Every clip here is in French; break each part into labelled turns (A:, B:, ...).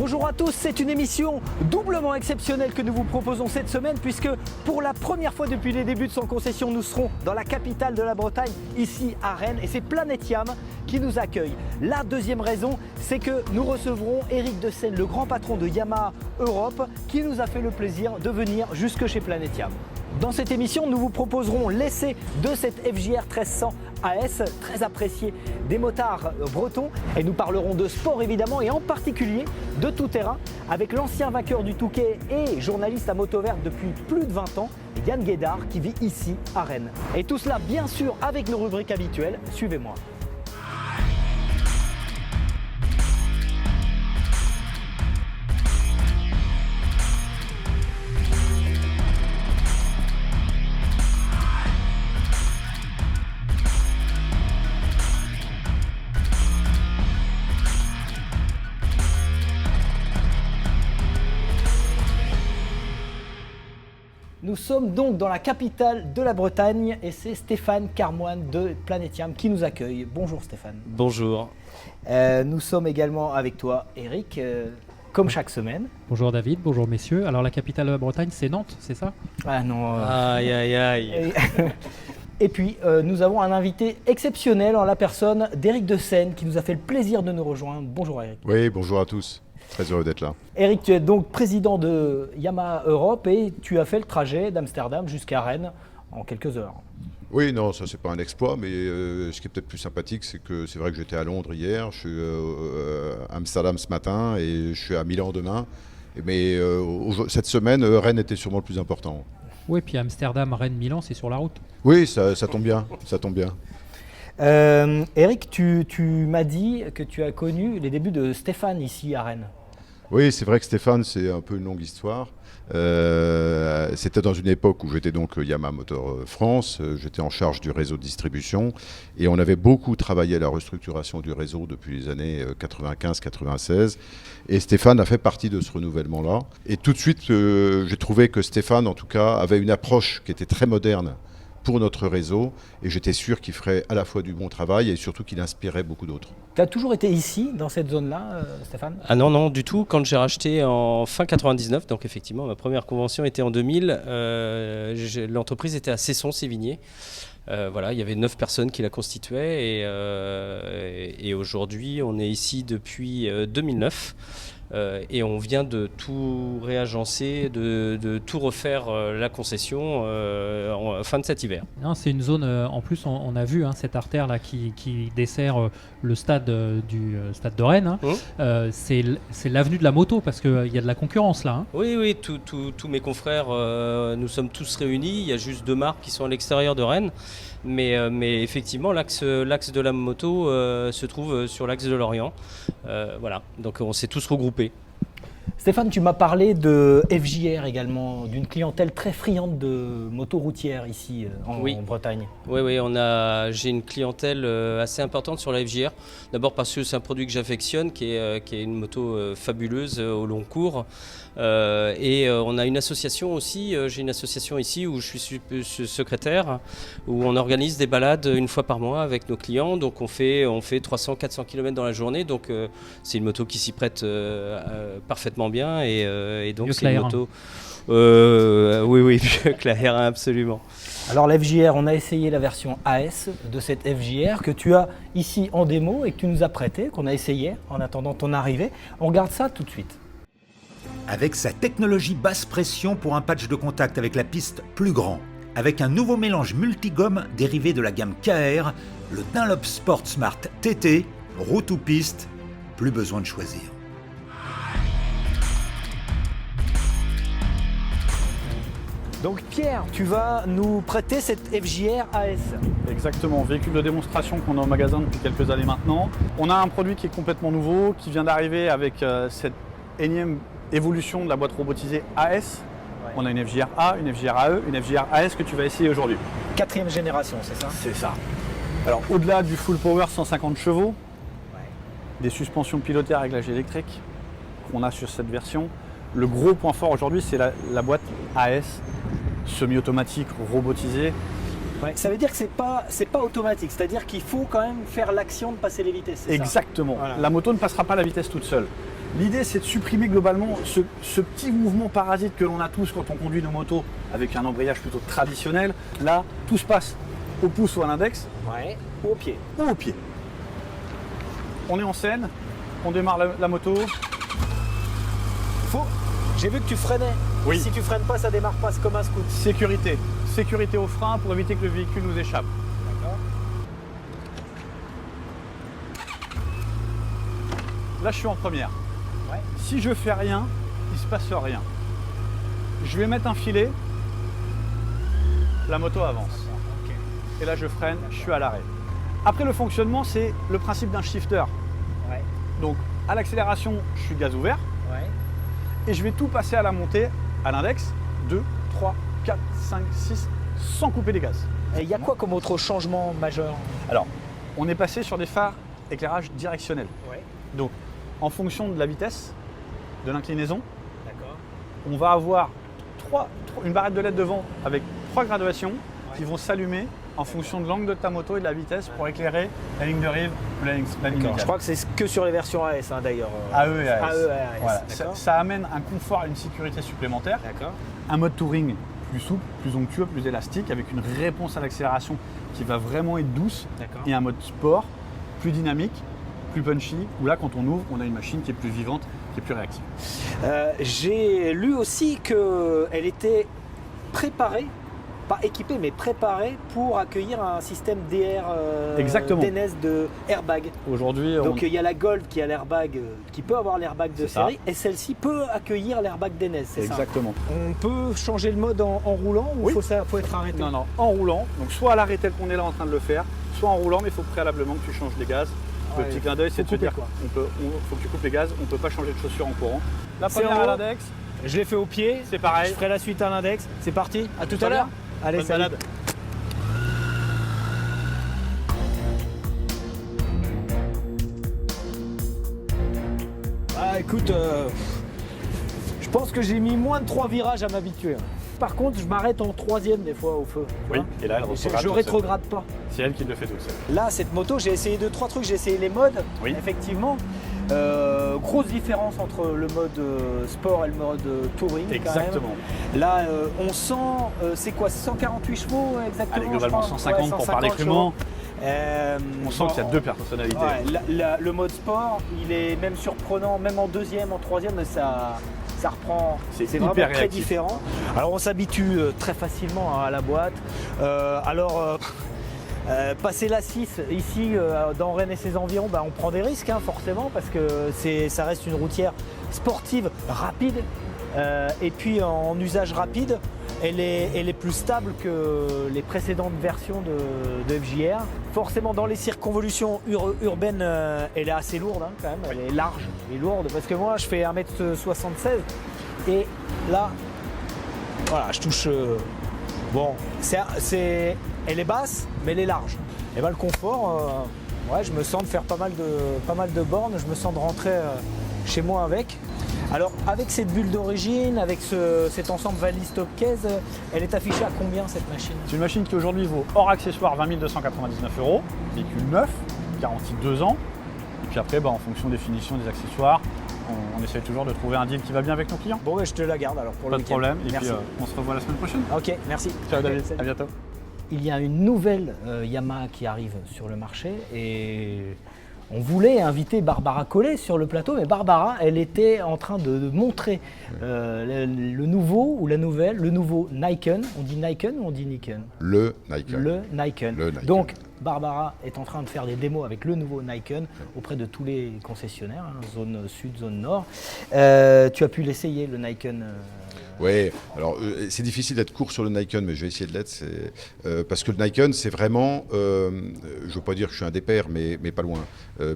A: Bonjour à tous, c'est une émission doublement exceptionnelle que nous vous proposons cette semaine puisque pour la première fois depuis les débuts de son concession, nous serons dans la capitale de la Bretagne, ici à Rennes, et c'est Planète Yam qui nous accueille. La deuxième raison, c'est que nous recevrons Éric de Seyne, le grand patron de Yamaha Europe, qui nous a fait le plaisir de venir jusque chez Planète Yam. Dans cette émission, nous vous proposerons l'essai de cette FJR 1300 AS, très appréciée des motards bretons. Et nous parlerons de sport évidemment, et en particulier de tout-terrain, avec l'ancien vainqueur du Touquet et journaliste à moto verte depuis plus de 20 ans, Yann Guédard, qui vit ici à Rennes. Et tout cela bien sûr avec nos rubriques habituelles. Suivez-moi. Nous sommes donc dans la capitale de la Bretagne et c'est Stéphane Carmoine de Planète Yam qui nous accueille. Bonjour Stéphane.
B: Bonjour.
A: Nous sommes également avec toi Éric, comme chaque semaine.
C: Bonjour David, bonjour messieurs. Alors la capitale de la Bretagne c'est Nantes, c'est ça?
A: Ah non.
B: Aïe aïe aïe.
A: Et puis nous avons un invité exceptionnel en la personne d'Éric de Seyne qui nous a fait le plaisir de nous rejoindre. Bonjour Éric.
D: Oui, bonjour à tous. Très heureux d'être là.
A: Éric, tu es donc président de Yamaha Europe et tu as fait le trajet d'Amsterdam jusqu'à Rennes en quelques heures.
D: Oui, non, ça c'est pas un exploit, mais ce qui est peut-être plus sympathique, c'est que c'est vrai que j'étais à Londres hier, je suis à Amsterdam ce matin et je suis à Milan demain. Mais cette semaine, Rennes était sûrement le plus important.
C: Oui, puis Amsterdam, Rennes, Milan, c'est sur la route.
D: Oui, ça tombe bien, ça tombe bien.
A: Éric, tu m'as dit que tu as connu les débuts de Stéphane ici à Rennes.
D: Oui, c'est vrai que Stéphane, c'est un peu une longue histoire. C'était dans une époque où j'étais donc Yamaha Motor France, j'étais en charge du réseau de distribution et on avait beaucoup travaillé à la restructuration du réseau depuis les années 95-96 et Stéphane a fait partie de ce renouvellement-là. Et tout de suite, j'ai trouvé que Stéphane, en tout cas, avait une approche qui était très moderne pour notre réseau et j'étais sûr qu'il ferait à la fois du bon travail et surtout qu'il inspirait beaucoup d'autres.
A: Tu as toujours été ici, dans cette zone-là, Stéphane?
B: Ah non, non, du tout. Quand j'ai racheté en fin 99, donc effectivement ma première convention était en 2000, l'entreprise était à Cesson-Sévigné. Voilà, il y avait 9 personnes qui la constituaient et aujourd'hui on est ici depuis 2009. Et on vient de tout réagencer, de tout refaire la concession en fin de cet hiver.
C: Non, c'est une zone, en plus on a vu cette artère là qui dessert le stade du stade de Rennes. C'est l'avenue de la moto parce qu'il y a de la concurrence là.
B: Oui, tous mes confrères, nous sommes tous réunis. Il y a juste 2 marques qui sont à l'extérieur de Rennes. Mais effectivement, l'axe de la moto se trouve sur l'axe de l'Orient. Voilà, donc on s'est tous regroupés.
A: Stéphane, tu m'as parlé de FJR également, d'une clientèle très friande de motos routières ici en Bretagne.
B: Oui, j'ai une clientèle assez importante sur la FJR. D'abord parce que c'est un produit que j'affectionne, qui est une moto fabuleuse au long cours. Et on a une association aussi, j'ai une association ici où je suis secrétaire, où on organise des balades une fois par mois avec nos clients. Donc on fait 300-400 km dans la journée, donc c'est une moto qui s'y prête parfaitement bien et donc c'est une moto... oui, mieux que la R1, absolument.
A: Alors la FJR, on a essayé la version AS de cette FJR que tu as ici en démo et que tu nous as prêté, qu'on a essayé en attendant ton arrivée. On regarde ça tout de suite.
E: Avec sa technologie basse pression pour un patch de contact avec la piste plus grand, avec un nouveau mélange multigomme dérivé de la gamme KR, le Dunlop Sport Smart TT, route ou piste, plus besoin de choisir.
A: Donc Pierre, tu vas nous prêter cette FJR AS.
F: Exactement, véhicule de démonstration qu'on a au magasin depuis quelques années maintenant. On a un produit qui est complètement nouveau, qui vient d'arriver avec cette énième évolution de la boîte robotisée AS. Ouais. On a une FJR A, une FJR AE, une FJR AS que tu vas essayer aujourd'hui.
A: 4e génération, c'est ça?
F: C'est ça. Alors au-delà du full power 150 chevaux, des suspensions pilotées à réglage électrique qu'on a sur cette version, le gros point fort aujourd'hui c'est la boîte AS, semi-automatique, robotisée.
A: Ouais, ça veut dire que c'est pas automatique, c'est-à-dire qu'il faut quand même faire l'action de passer les vitesses.
F: Exactement. Voilà. La moto ne passera pas la vitesse toute seule. L'idée, c'est de supprimer globalement ce petit mouvement parasite que l'on a tous quand on conduit nos motos avec un embrayage plutôt traditionnel. Là, tout se passe au pouce ou à l'index,
A: Ouais, ou au pied.
F: ou au pied. On est en scène, on démarre la moto.
A: J'ai vu que tu freinais.
F: Oui.
A: Si tu freines pas, ça démarre pas, c'est comme un scoot.
F: Sécurité. Sécurité au frein pour éviter que le véhicule nous échappe.
A: D'accord.
F: Là, je suis en première.
A: Ouais.
F: Si je fais rien, il se passe rien. Je vais mettre un filet, la moto avance.
A: Ok.
F: Et là, je freine, je suis à l'arrêt. Après, le fonctionnement, c'est le principe d'un shifter.
A: Ouais.
F: Donc, à l'accélération, je suis gaz ouvert
A: Ouais.
F: et je vais tout passer à la montée, à l'index, 2, 3, 4, 5, 6, sans couper les gaz.
A: Et il y a quoi comme autre changement majeur?
F: Alors, on est passé sur des phares éclairage directionnel.
A: Ouais.
F: Donc, en fonction de la vitesse, de l'inclinaison,
A: D'accord.
F: on va avoir une barrette de LED devant avec 3 graduations qui vont s'allumer en fonction de l'angle de ta moto et de la vitesse pour éclairer la ligne de rive ou la ligne
A: Je
F: médiane.
A: crois que c'est que sur les versions AS d'ailleurs.
F: AE et AS.
A: AE et AS.
F: Voilà.
A: D'accord.
F: Ça amène un confort et une sécurité supplémentaire.
A: D'accord.
F: Un mode touring plus souple, plus onctueux, plus élastique, avec une réponse à l'accélération qui va vraiment être douce.
A: D'accord.
F: Et un mode sport plus dynamique, plus punchy, où là, quand on ouvre, on a une machine qui est plus vivante, qui est plus réactive.
A: J'ai lu aussi qu'elle était préparée, pas équipée, mais préparée pour accueillir un système DR
F: Exactement.
A: DNS de airbag.
F: Aujourd'hui,
A: Donc il y a la Gold qui a l'airbag, qui peut avoir l'airbag de
F: C'est ça.
A: série, et celle-ci peut accueillir l'airbag DNS, c'est ça?
F: exactement.
A: On peut changer le mode en roulant ou
F: Oui.
A: faut être arrêté?
F: Non, en roulant, donc soit à l'arrêt tel qu'on est là en train de le faire, soit en roulant, mais il faut préalablement que tu changes les gaz. Le
A: Ouais,
F: petit clin d'œil, c'est de se
A: couper,
F: dire
A: quoi.
F: faut que tu coupes les gaz, on ne peut pas changer de chaussure en courant. La
A: C'est
F: première
A: en
F: à
A: haut.
F: l'index,
A: Je l'ai fait au pied,
F: c'est pareil.
A: je ferai la suite à l'index, c'est parti, à tout à
F: Très
A: l'heure.
F: bien.
A: Allez,
F: Bonne
A: salut.
F: balade.
A: Ah écoute, je pense que j'ai mis moins de 3 virages à m'habituer. Par contre, je m'arrête en 3e des fois au feu. tu
F: Oui,
A: vois.
F: et là, elle
A: Je
F: rétrograde toute
A: rétrograde pas.
F: seule. C'est elle qui le fait toute seule.
A: Là, cette moto, j'ai essayé 2-3 trucs. J'ai essayé les modes,
F: Oui.
A: effectivement. Grosse différence entre le mode sport et le mode touring. quand même.
F: Exactement.
A: Là, on sent, c'est quoi, 148 chevaux exactement?
F: Allez,
A: je
F: globalement
A: crois
F: 150
A: Ouais,
F: pour parler
A: 150
F: crûment.
A: chevaux.
F: On sent qu'il y a deux personnalités.
A: Ouais, le mode sport, il est même surprenant, même en 2e, en 3e, mais ça reprend.
F: C'est
A: vraiment
F: hyper
A: très
F: réactif.
A: différent. Alors on s'habitue très facilement à la boîte. Passer la 6 ici dans Rennes et ses environs, on prend des risques forcément parce que ça reste une routière sportive rapide et puis en usage rapide. Elle est plus stable que les précédentes versions de FJR. Forcément, dans les circonvolutions urbaines, elle est assez lourde quand même. Elle est large et lourde parce que moi, je fais 1m76 et là, voilà, je touche. Bon, elle est basse, mais elle est large. Et le confort, je me sens de faire pas mal de bornes. Je me sens de rentrer chez moi avec. Alors avec cette bulle d'origine, avec cet ensemble valise top case, elle est affichée à combien cette machine?
F: C'est une machine qui aujourd'hui vaut hors accessoire 20 299 €, véhicule neuf, garantie 2 ans. Et puis après, en fonction des finitions, des accessoires, on essaye toujours de trouver un deal qui va bien avec nos clients.
A: Bon, je te la garde alors pour
F: Pas
A: le
F: de
A: week-end.
F: problème. Et
A: Merci.
F: puis on se revoit la semaine prochaine.
A: Ok, merci.
F: Ciao David,
A: Salut.
F: à bientôt.
A: Il y a une nouvelle Yamaha qui arrive sur le marché et on voulait inviter Barbara Collet sur le plateau, mais Barbara, elle était en train de montrer le nouveau ou la nouvelle, le nouveau Nikon. On dit Nikon ou on dit Nikon?
D: Le Nikon.
A: Le Nikon.
D: Le Nikon.
A: Donc, Barbara est en train de faire des démos avec le nouveau Nikon auprès de tous les concessionnaires, zone sud, zone nord. Tu as pu l'essayer, le Nikon
D: Oui, alors c'est difficile d'être court sur le Nikon, mais je vais essayer de l'être. Parce que le Nikon, c'est vraiment, je ne veux pas dire que je suis un des pères, mais pas loin,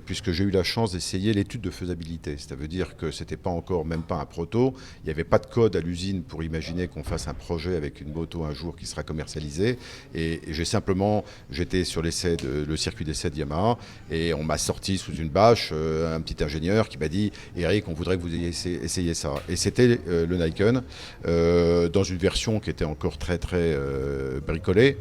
D: puisque j'ai eu la chance d'essayer l'étude de faisabilité. Ça veut dire que ce n'était pas encore, même pas un proto, il n'y avait pas de code à l'usine pour imaginer qu'on fasse un projet avec une moto un jour qui sera commercialisée. Et j'étais sur le circuit d'essai de Yamaha, et on m'a sorti sous une bâche un petit ingénieur qui m'a dit « Eric, on voudrait que vous ayez essayé ça ». Et c'était le Nikon. Dans une version qui était encore très bricolée.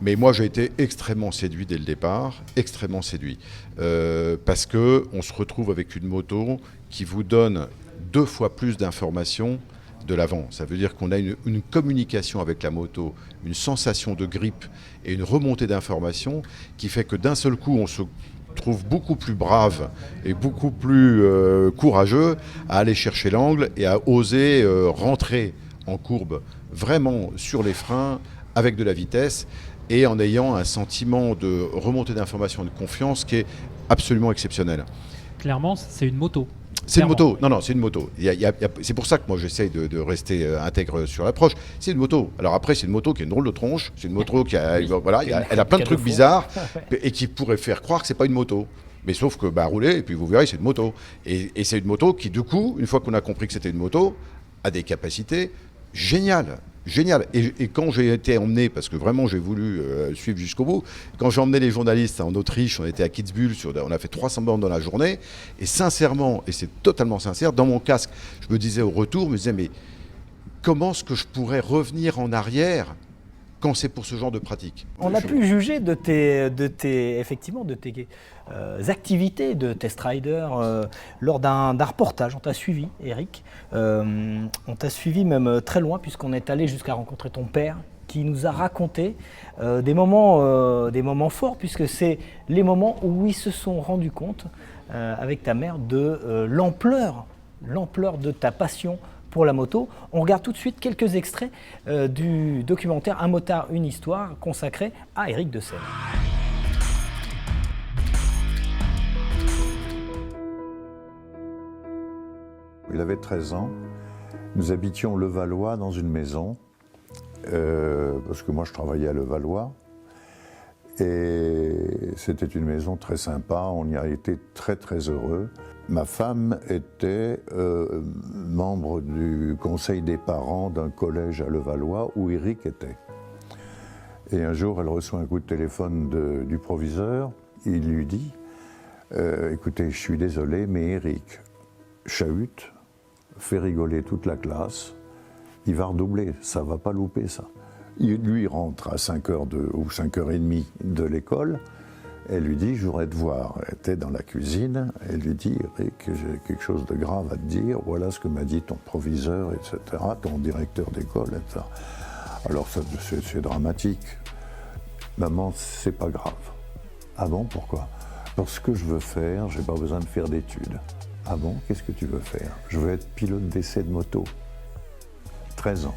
D: Mais moi, j'ai été extrêmement séduit dès le départ, extrêmement séduit. Parce qu'on se retrouve avec une moto qui vous donne 2 fois plus d'informations de l'avant. Ça veut dire qu'on a une communication avec la moto, une sensation de grippe et une remontée d'informations qui fait que d'un seul coup, on se trouve beaucoup plus brave et beaucoup plus courageux à aller chercher l'angle et à oser rentrer en courbe vraiment sur les freins avec de la vitesse et en ayant un sentiment de remontée d'information et de confiance qui est absolument exceptionnel.
C: Clairement, c'est une moto.
D: C'est une moto, non, c'est une moto. C'est pour ça que moi j'essaye de rester intègre sur l'approche. C'est une moto. Alors après, c'est une moto qui a une drôle de tronche, c'est une moto qui a, voilà, elle a plein de trucs bizarres et qui pourrait faire croire que c'est pas une moto. Mais sauf que roulez et puis vous verrez, c'est une moto. Et c'est une moto qui, du coup, une fois qu'on a compris que c'était une moto, a des capacités géniales. Génial. Et quand j'ai été emmené, parce que vraiment j'ai voulu suivre jusqu'au bout, quand j'ai emmené les journalistes en Autriche, on était à Kitzbühel, on a fait 300 bornes dans la journée, et sincèrement, et c'est totalement sincère, dans mon casque, je me disais au retour, je me disais, mais comment est-ce que je pourrais revenir en arrière quand c'est pour ce genre de pratique?
A: On a pu juger de tes activités de test rider lors d'un reportage. On t'a suivi, Eric. On t'a suivi même très loin puisqu'on est allé jusqu'à rencontrer ton père qui nous a raconté des moments forts puisque c'est les moments où ils se sont rendus compte avec ta mère de l'ampleur de ta passion pour la moto. On regarde tout de suite quelques extraits du documentaire Un motard, une histoire consacré à Éric de Selle.
G: Il avait 13 ans. Nous habitions Levallois dans une maison, parce que moi je travaillais à Levallois. Et c'était une maison très sympa, on y a été très très heureux. Ma femme était membre du conseil des parents d'un collège à Levallois où Eric était. Et un jour, elle reçoit un coup de téléphone du proviseur. Il lui dit écoutez, je suis désolé, mais Eric chahute, fait rigoler toute la classe, il va redoubler, ça va pas louper ça. Lui rentre à 5h ou 5h30 de l'école. Elle lui dit, je voudrais te voir. Elle était dans la cuisine. Elle lui dit, Eric, j'ai quelque chose de grave à te dire. Voilà ce que m'a dit ton proviseur, etc., ton directeur d'école, etc. Alors ça, c'est dramatique. Maman, c'est pas grave. Ah bon, pourquoi? Parce que je veux faire, j'ai pas besoin de faire d'études. Ah bon, qu'est-ce que tu veux faire? Je veux être pilote d'essai de moto. 13 ans.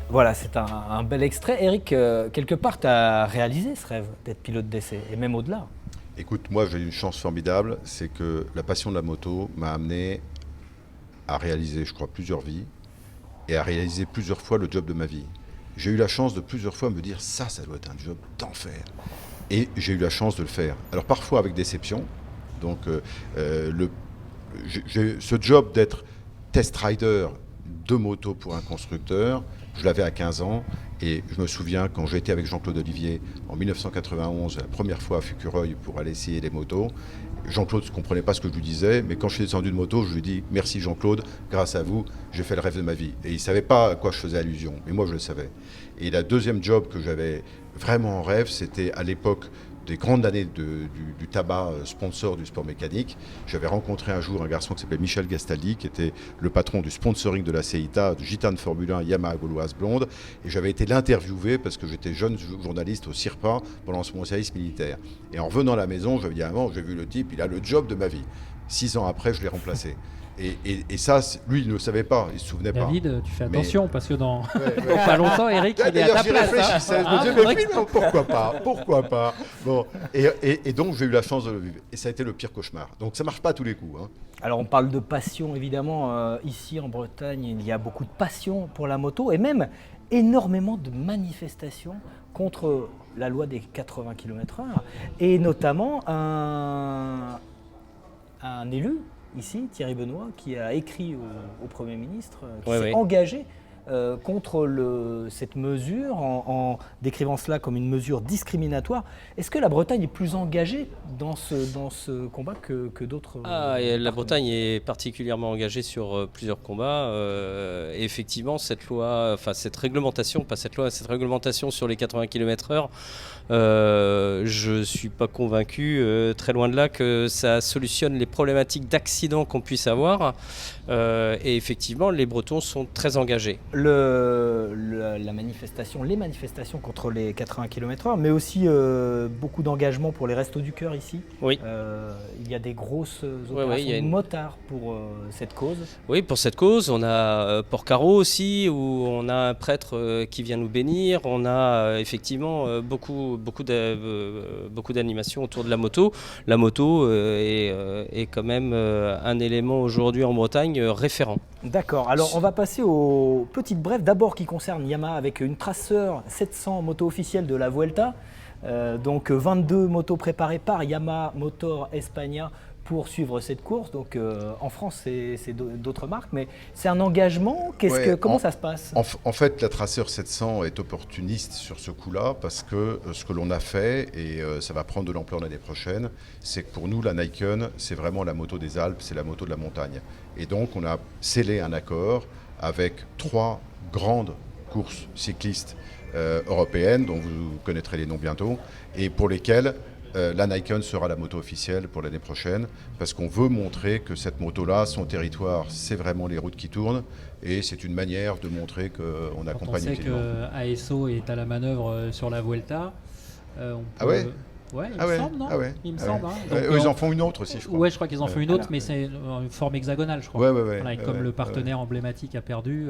A: Voilà, c'est un bel extrait. Eric, quelque part, tu as réalisé ce rêve d'être pilote d'essai, et même au-delà.
D: Écoute, moi j'ai une chance formidable, c'est que la passion de la moto m'a amené à réaliser, je crois, plusieurs vies et à réaliser plusieurs fois le job de ma vie. J'ai eu la chance de plusieurs fois me dire, ça doit être un job d'enfer. Et j'ai eu la chance de le faire. Alors parfois avec déception. Donc ce job d'être test rider de moto pour un constructeur, je l'avais à 15 ans et je me souviens quand j'étais avec Jean-Claude Olivier en 1991, la première fois à Fucureuil pour aller essayer les motos. Jean-Claude ne comprenait pas ce que je lui disais, mais quand je suis descendu de moto, je lui ai dit « Merci Jean-Claude, grâce à vous, j'ai fait le rêve de ma vie ». Et il ne savait pas à quoi je faisais allusion, mais moi je le savais. Et la deuxième job que j'avais vraiment en rêve, c'était à l'époque des grandes années du tabac sponsor du sport mécanique. J'avais rencontré un jour un garçon qui s'appelait Michel Gastaldi, qui était le patron du sponsoring de la CEITA, de Gitane Formule 1 Yamaha Gauloise Blonde. Et j'avais été l'interviewer parce que j'étais jeune journaliste au CIRPA pendant mon service militaire. Et en revenant à la maison, j'avais dit avant, j'ai vu le type, il a le job de ma vie. 6 ans après, je l'ai remplacé. Et ça, lui, il ne le savait pas, il ne se souvenait pas.
C: David, tu fais attention parce que dans pas longtemps, Eric, il est à ta
D: j'y
C: place.
D: réfléchissais, je me disais, mais pourquoi pas. Bon, et donc j'ai eu la chance de le vivre. Et ça a été le pire cauchemar. Donc ça ne marche pas à tous les coups. Hein.
A: Alors on parle de passion évidemment, ici en Bretagne il y a beaucoup de passion pour la moto et même énormément de manifestations contre la loi des 80 km/h et notamment un élu ici, Thierry Benoît, qui a écrit au Premier ministre, qui s'est engagé contre cette mesure en décrivant cela comme une mesure discriminatoire. Est-ce que la Bretagne est plus engagée dans ce combat que d'autres
B: La Bretagne est particulièrement engagée sur plusieurs combats. Et effectivement, cette réglementation sur les 80 km/h, je ne suis pas convaincu, très loin de là, que ça solutionne les problématiques d'accidents qu'on puisse avoir. Et effectivement, les Bretons sont très engagés.
A: Les manifestations contre les 80 km/h, mais aussi beaucoup d'engagement pour les Restos du Cœur ici.
B: Oui.
A: Il y a des grosses opérations de motards pour cette cause.
B: Oui, pour cette cause. On a Port-Carreau aussi, où on a un prêtre qui vient nous bénir. On a effectivement beaucoup d'animations autour de la moto. La moto est quand même un élément aujourd'hui en Bretagne référent.
A: D'accord, alors on va passer aux petites brèves, d'abord qui concernent Yamaha avec une Tracer 700 moto officielle de la Vuelta, donc 22 motos préparées par Yamaha Motor España pour suivre cette course. Donc en France c'est d'autres marques, mais c'est un engagement, comment ça se passe?
D: En fait, la Tracer 700 est opportuniste sur ce coup-là parce que ce que l'on a fait, et ça va prendre de l'ampleur l'année prochaine, c'est que pour nous la Nikon c'est vraiment la moto des Alpes, c'est la moto de la montagne. Et donc on a scellé un accord avec 3 grandes courses cyclistes européennes, dont vous connaîtrez les noms bientôt, et pour lesquelles la Nikon sera la moto officielle pour l'année prochaine, parce qu'on veut montrer que cette moto-là, son territoire, c'est vraiment les routes qui tournent, et c'est une manière de montrer qu'on accompagne utilement.
C: On sait que ASO est à la manœuvre sur la Vuelta. Ouais, il me semble, non? Il me semble. Donc,
D: ils en font une autre aussi, je crois.
C: Ouais, je crois qu'ils en font une autre, mais c'est une forme hexagonale, je crois. Comme le partenaire emblématique a perdu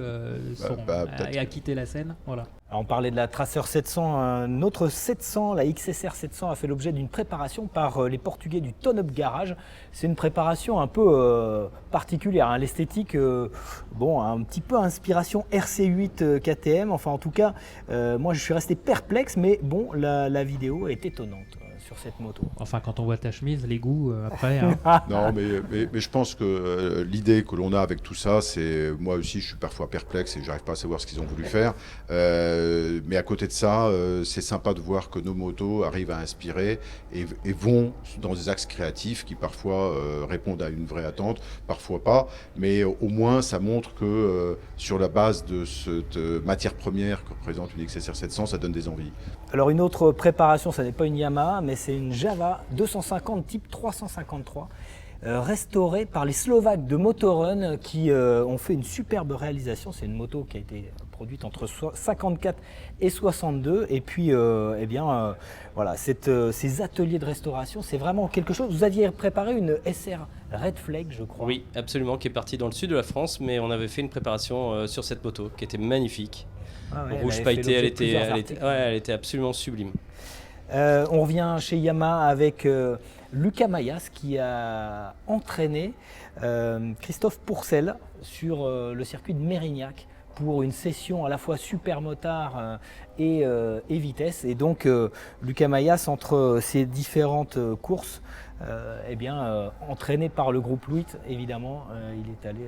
C: et a quitté la scène. Voilà.
A: Alors, on parlait de la Tracer 700, notre 700, la XSR 700 a fait l'objet d'une préparation par les Portugais du Tone Up Garage. C'est une préparation un peu particulière, hein. L'esthétique, un petit peu inspiration RC8 KTM. Enfin, en tout cas, moi je suis resté perplexe, mais bon, la vidéo est étonnante sur cette moto.
C: Enfin, quand on voit ta chemise, les goûts après. Hein.
D: Non, mais je pense que l'idée que l'on a avec tout ça, c'est moi aussi, je suis parfois perplexe et j'arrive pas à savoir ce qu'ils ont voulu faire. Mais à côté de ça, c'est sympa de voir que nos motos arrivent à inspirer et vont dans des axes créatifs qui parfois répondent à une vraie attente, parfois pas. Mais au moins, ça montre que sur la base de cette matière première que représente une XSR 700, ça donne des envies.
A: Alors une autre préparation, ça n'est pas une Yamaha, mais c'est une Java 250 type 353. Restaurée par les Slovaques de Motorun qui ont fait une superbe réalisation. C'est une moto qui a été produite entre 54 et 62. Et puis, ces ateliers de restauration, c'est vraiment quelque chose. Vous aviez préparé une SR Red Flag, je crois.
B: Oui, absolument, qui est partie dans le sud de la France, mais on avait fait une préparation sur cette moto qui était magnifique. Rouge pailleté, elle était absolument sublime.
A: On revient chez Yamaha avec Lucas Mayas qui a entraîné Christophe Pourcel sur le circuit de Mérignac pour une session à la fois super motard et vitesse. Et donc Lucas Mayas, entre ces différentes courses, entraîné par le groupe Louis, évidemment, il est allé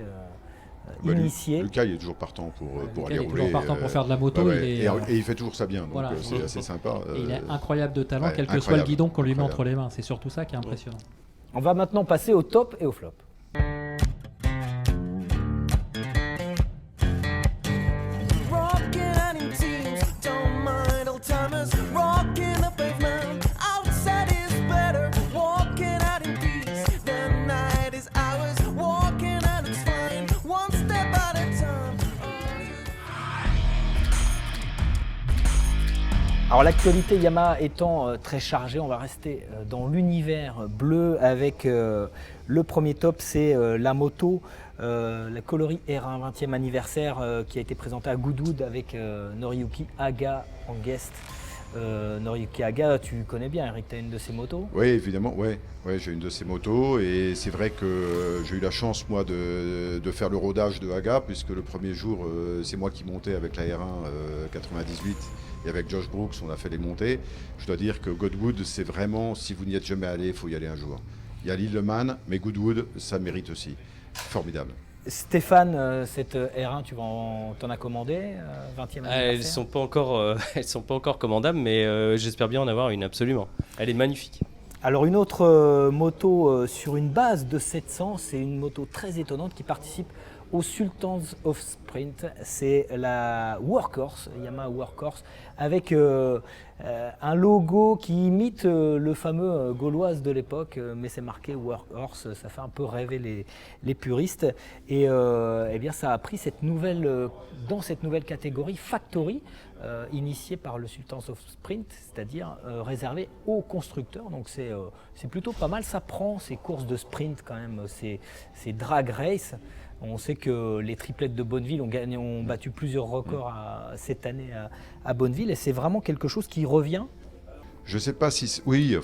A: initié.
D: Lucas, il est toujours partant pour aller rouler.
C: Il est toujours partant pour faire de la moto.
D: Et il fait toujours ça bien, donc c'est assez sympa.
C: Et il est incroyable de talent, quel que soit le guidon qu'on lui met entre les mains. C'est surtout ça qui est impressionnant.
A: On va maintenant passer au top et au flop. Alors l'actualité Yamaha étant très chargée, on va rester dans l'univers bleu avec le premier top, c'est la moto, la Coloris R1 20e anniversaire qui a été présentée à Goodwood avec Noriyuki Haga en guest. Noriyuki Haga, tu connais bien Eric, tu as une de ces motos?
D: Oui, évidemment, ouais, j'ai une de ces motos et c'est vrai que j'ai eu la chance moi de faire le rodage de Haga puisque le premier jour c'est moi qui montais avec la R1 98 et avec Josh Brooks on a fait les montées. Je dois dire que Goodwood c'est vraiment, si vous n'y êtes jamais allé, il faut y aller un jour. Il y a l'île Le Man, mais Goodwood ça mérite aussi. Formidable.
A: Stéphane, cette R1, t'en as commandé 20e anniversaire?
B: Elles sont pas encore, elles sont pas encore commandables, mais j'espère bien en avoir une absolument. Elle est magnifique.
A: Alors une autre moto sur une base de 700, c'est une moto très étonnante qui participe au Sultans of Sprint. C'est la Workhorse, Yamaha Workhorse, avec un logo qui imite le fameux Gauloise de l'époque, mais c'est marqué Workhorse, ça fait un peu rêver les puristes. Et eh bien ça a pris dans cette nouvelle catégorie Factory, initiée par le Sultans of Sprint, c'est-à-dire réservé aux constructeurs. Donc c'est plutôt pas mal, ça prend ces courses de sprint quand même, ces drag race. On sait que les triplettes de Bonneville ont battu plusieurs records cette année à Bonneville, et c'est vraiment quelque chose qui revient.
D: Je ne sais pas si... Oui,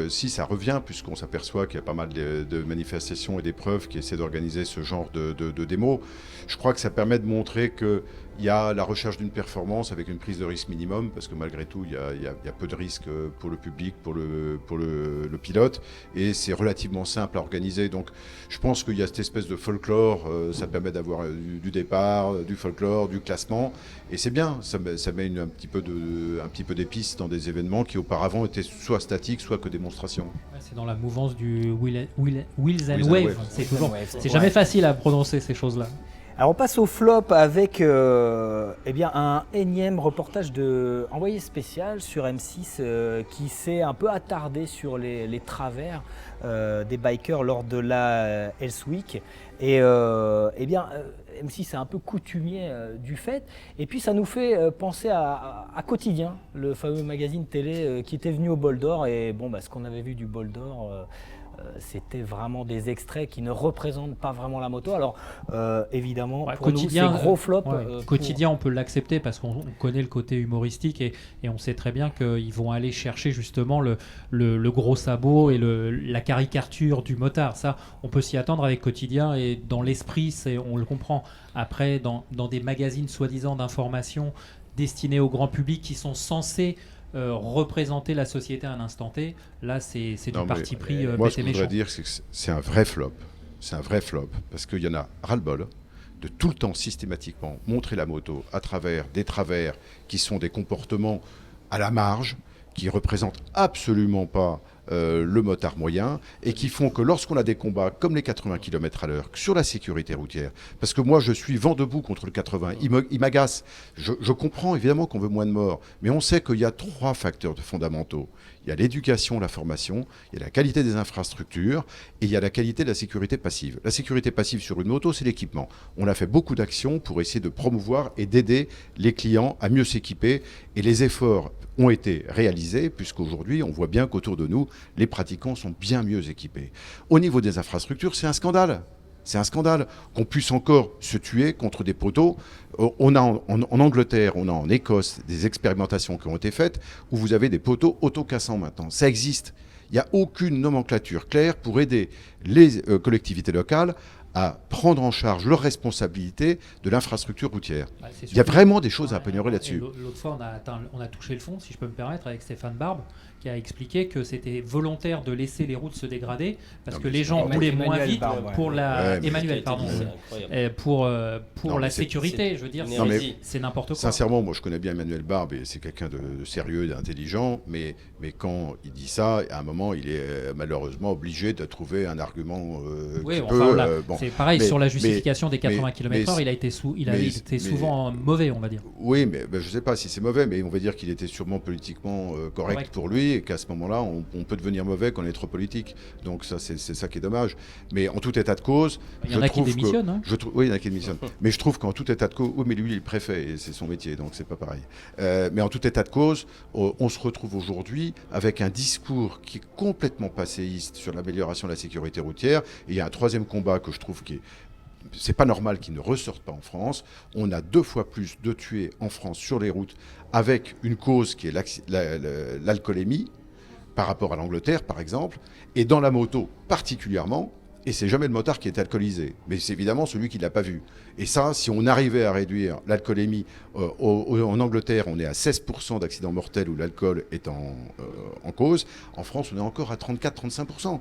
D: si ça revient, puisqu'on s'aperçoit qu'il y a pas mal de manifestations et d'épreuves qui essaient d'organiser ce genre de démos. Je crois que ça permet de montrer qu'il y a la recherche d'une performance avec une prise de risque minimum, parce que malgré tout, il y a peu de risques pour le public, pour le pilote, et c'est relativement simple à organiser. Donc je pense qu'il y a cette espèce de folklore, ça permet d'avoir du départ, du folklore, du classement, et c'est bien, ça met un petit peu d'épices dans des événements qui auparavant étaient soit statiques, soit que démonstrations.
C: Ouais, c'est dans la mouvance du Wheels and
D: and
C: Wave.
D: Wave.
C: C'est jamais facile à prononcer ces choses-là.
A: Alors on passe au flop avec eh bien un énième reportage de envoyé spécial sur M6 qui s'est un peu attardé sur les travers des bikers lors de la Health Week. Et eh bien M6 est un peu coutumier du fait. Et puis ça nous fait penser à Quotidien, le fameux magazine télé qui était venu au Bol d'Or. Et bon, ce qu'on avait vu du Bol d'Or, c'était vraiment des extraits qui ne représentent pas vraiment la moto. Alors évidemment, pour
C: Quotidien,
A: nous, c'est gros flop.
C: Quotidien, on peut l'accepter parce qu'on connaît le côté humoristique et on sait très bien qu'ils vont aller chercher justement le gros sabot et la caricature du motard. Ça, on peut s'y attendre avec Quotidien, et dans l'esprit, on le comprend. Après, dans des magazines soi-disant d'information destinés au grand public qui sont censés représenter la société à un instant T, là c'est du parti pris
D: moi, ce que je
C: méchant.
D: voudrais dire, c'est que c'est un vrai flop. C'est un vrai flop, parce qu'il y en a ras-le-bol de tout le temps systématiquement montrer la moto à travers des travers qui sont des comportements à la marge, qui représentent absolument pas le motard moyen, et qui font que lorsqu'on a des combats comme les 80 km/h sur la sécurité routière, parce que moi je suis vent debout contre le 80, il m'agace. Je comprends évidemment qu'on veut moins de morts, mais on sait qu'il y a 3 facteurs fondamentaux. Il y a l'éducation, la formation, il y a la qualité des infrastructures, et il y a la qualité de la sécurité passive. La sécurité passive sur une moto, c'est l'équipement. On a fait beaucoup d'actions pour essayer de promouvoir et d'aider les clients à mieux s'équiper, et les efforts ont été réalisés, puisqu'aujourd'hui, on voit bien qu'autour de nous, les pratiquants sont bien mieux équipés. Au niveau des infrastructures, c'est un scandale. C'est un scandale qu'on puisse encore se tuer contre des poteaux. On a en Angleterre, on a en Écosse des expérimentations qui ont été faites où vous avez des poteaux autocassants maintenant. Ça existe. Il n'y a aucune nomenclature claire pour aider les collectivités locales à prendre en charge leur responsabilité de l'infrastructure routière. Il y a vraiment des choses à améliorer là-dessus.
C: L'autre fois, on a touché le fond, si je peux me permettre, avec Stéphane Barbe, qui a expliqué que c'était volontaire de laisser les routes se dégrader parce que les gens roulaient moins vite pour la... Emmanuel, pardon. Pour la sécurité, je veux dire, c'est n'importe quoi.
D: Sincèrement, moi je connais bien Emmanuel Barbe et c'est quelqu'un de sérieux, d'intelligent, mais quand il dit ça, à un moment, il est malheureusement obligé de trouver un argument
C: c'est pareil, sur la justification des 80 km/h, il a été souvent mauvais, on va dire.
D: Oui, mais je ne sais pas si c'est mauvais, mais on va dire qu'il était sûrement politiquement correct pour lui, et qu'à ce moment-là, on peut devenir mauvais quand on est trop politique. Donc ça, c'est ça qui est dommage. Mais en tout état de cause,
C: il y en a qui démissionnent.
D: Oui, il y en a qui démissionnent. Mais je trouve qu'en tout état de cause, oui, mais lui, il est le préfet, et c'est son métier, donc c'est pas pareil. Mais en tout état de cause, on se retrouve aujourd'hui avec un discours qui est complètement passéiste sur l'amélioration de la sécurité routière. Et il y a un troisième combat que je trouve c'est pas normal qu'il ne ressorte pas en France. On a 2 fois plus de tués en France sur les routes avec une cause qui est l'alcoolémie par rapport à l'Angleterre, par exemple, et dans la moto particulièrement. Et c'est jamais le motard qui est alcoolisé, mais c'est évidemment celui qui ne l'a pas vu. Et ça, si on arrivait à réduire l'alcoolémie, en Angleterre, on est à 16% d'accidents mortels où l'alcool est en cause. En France, on est encore à 34-35%.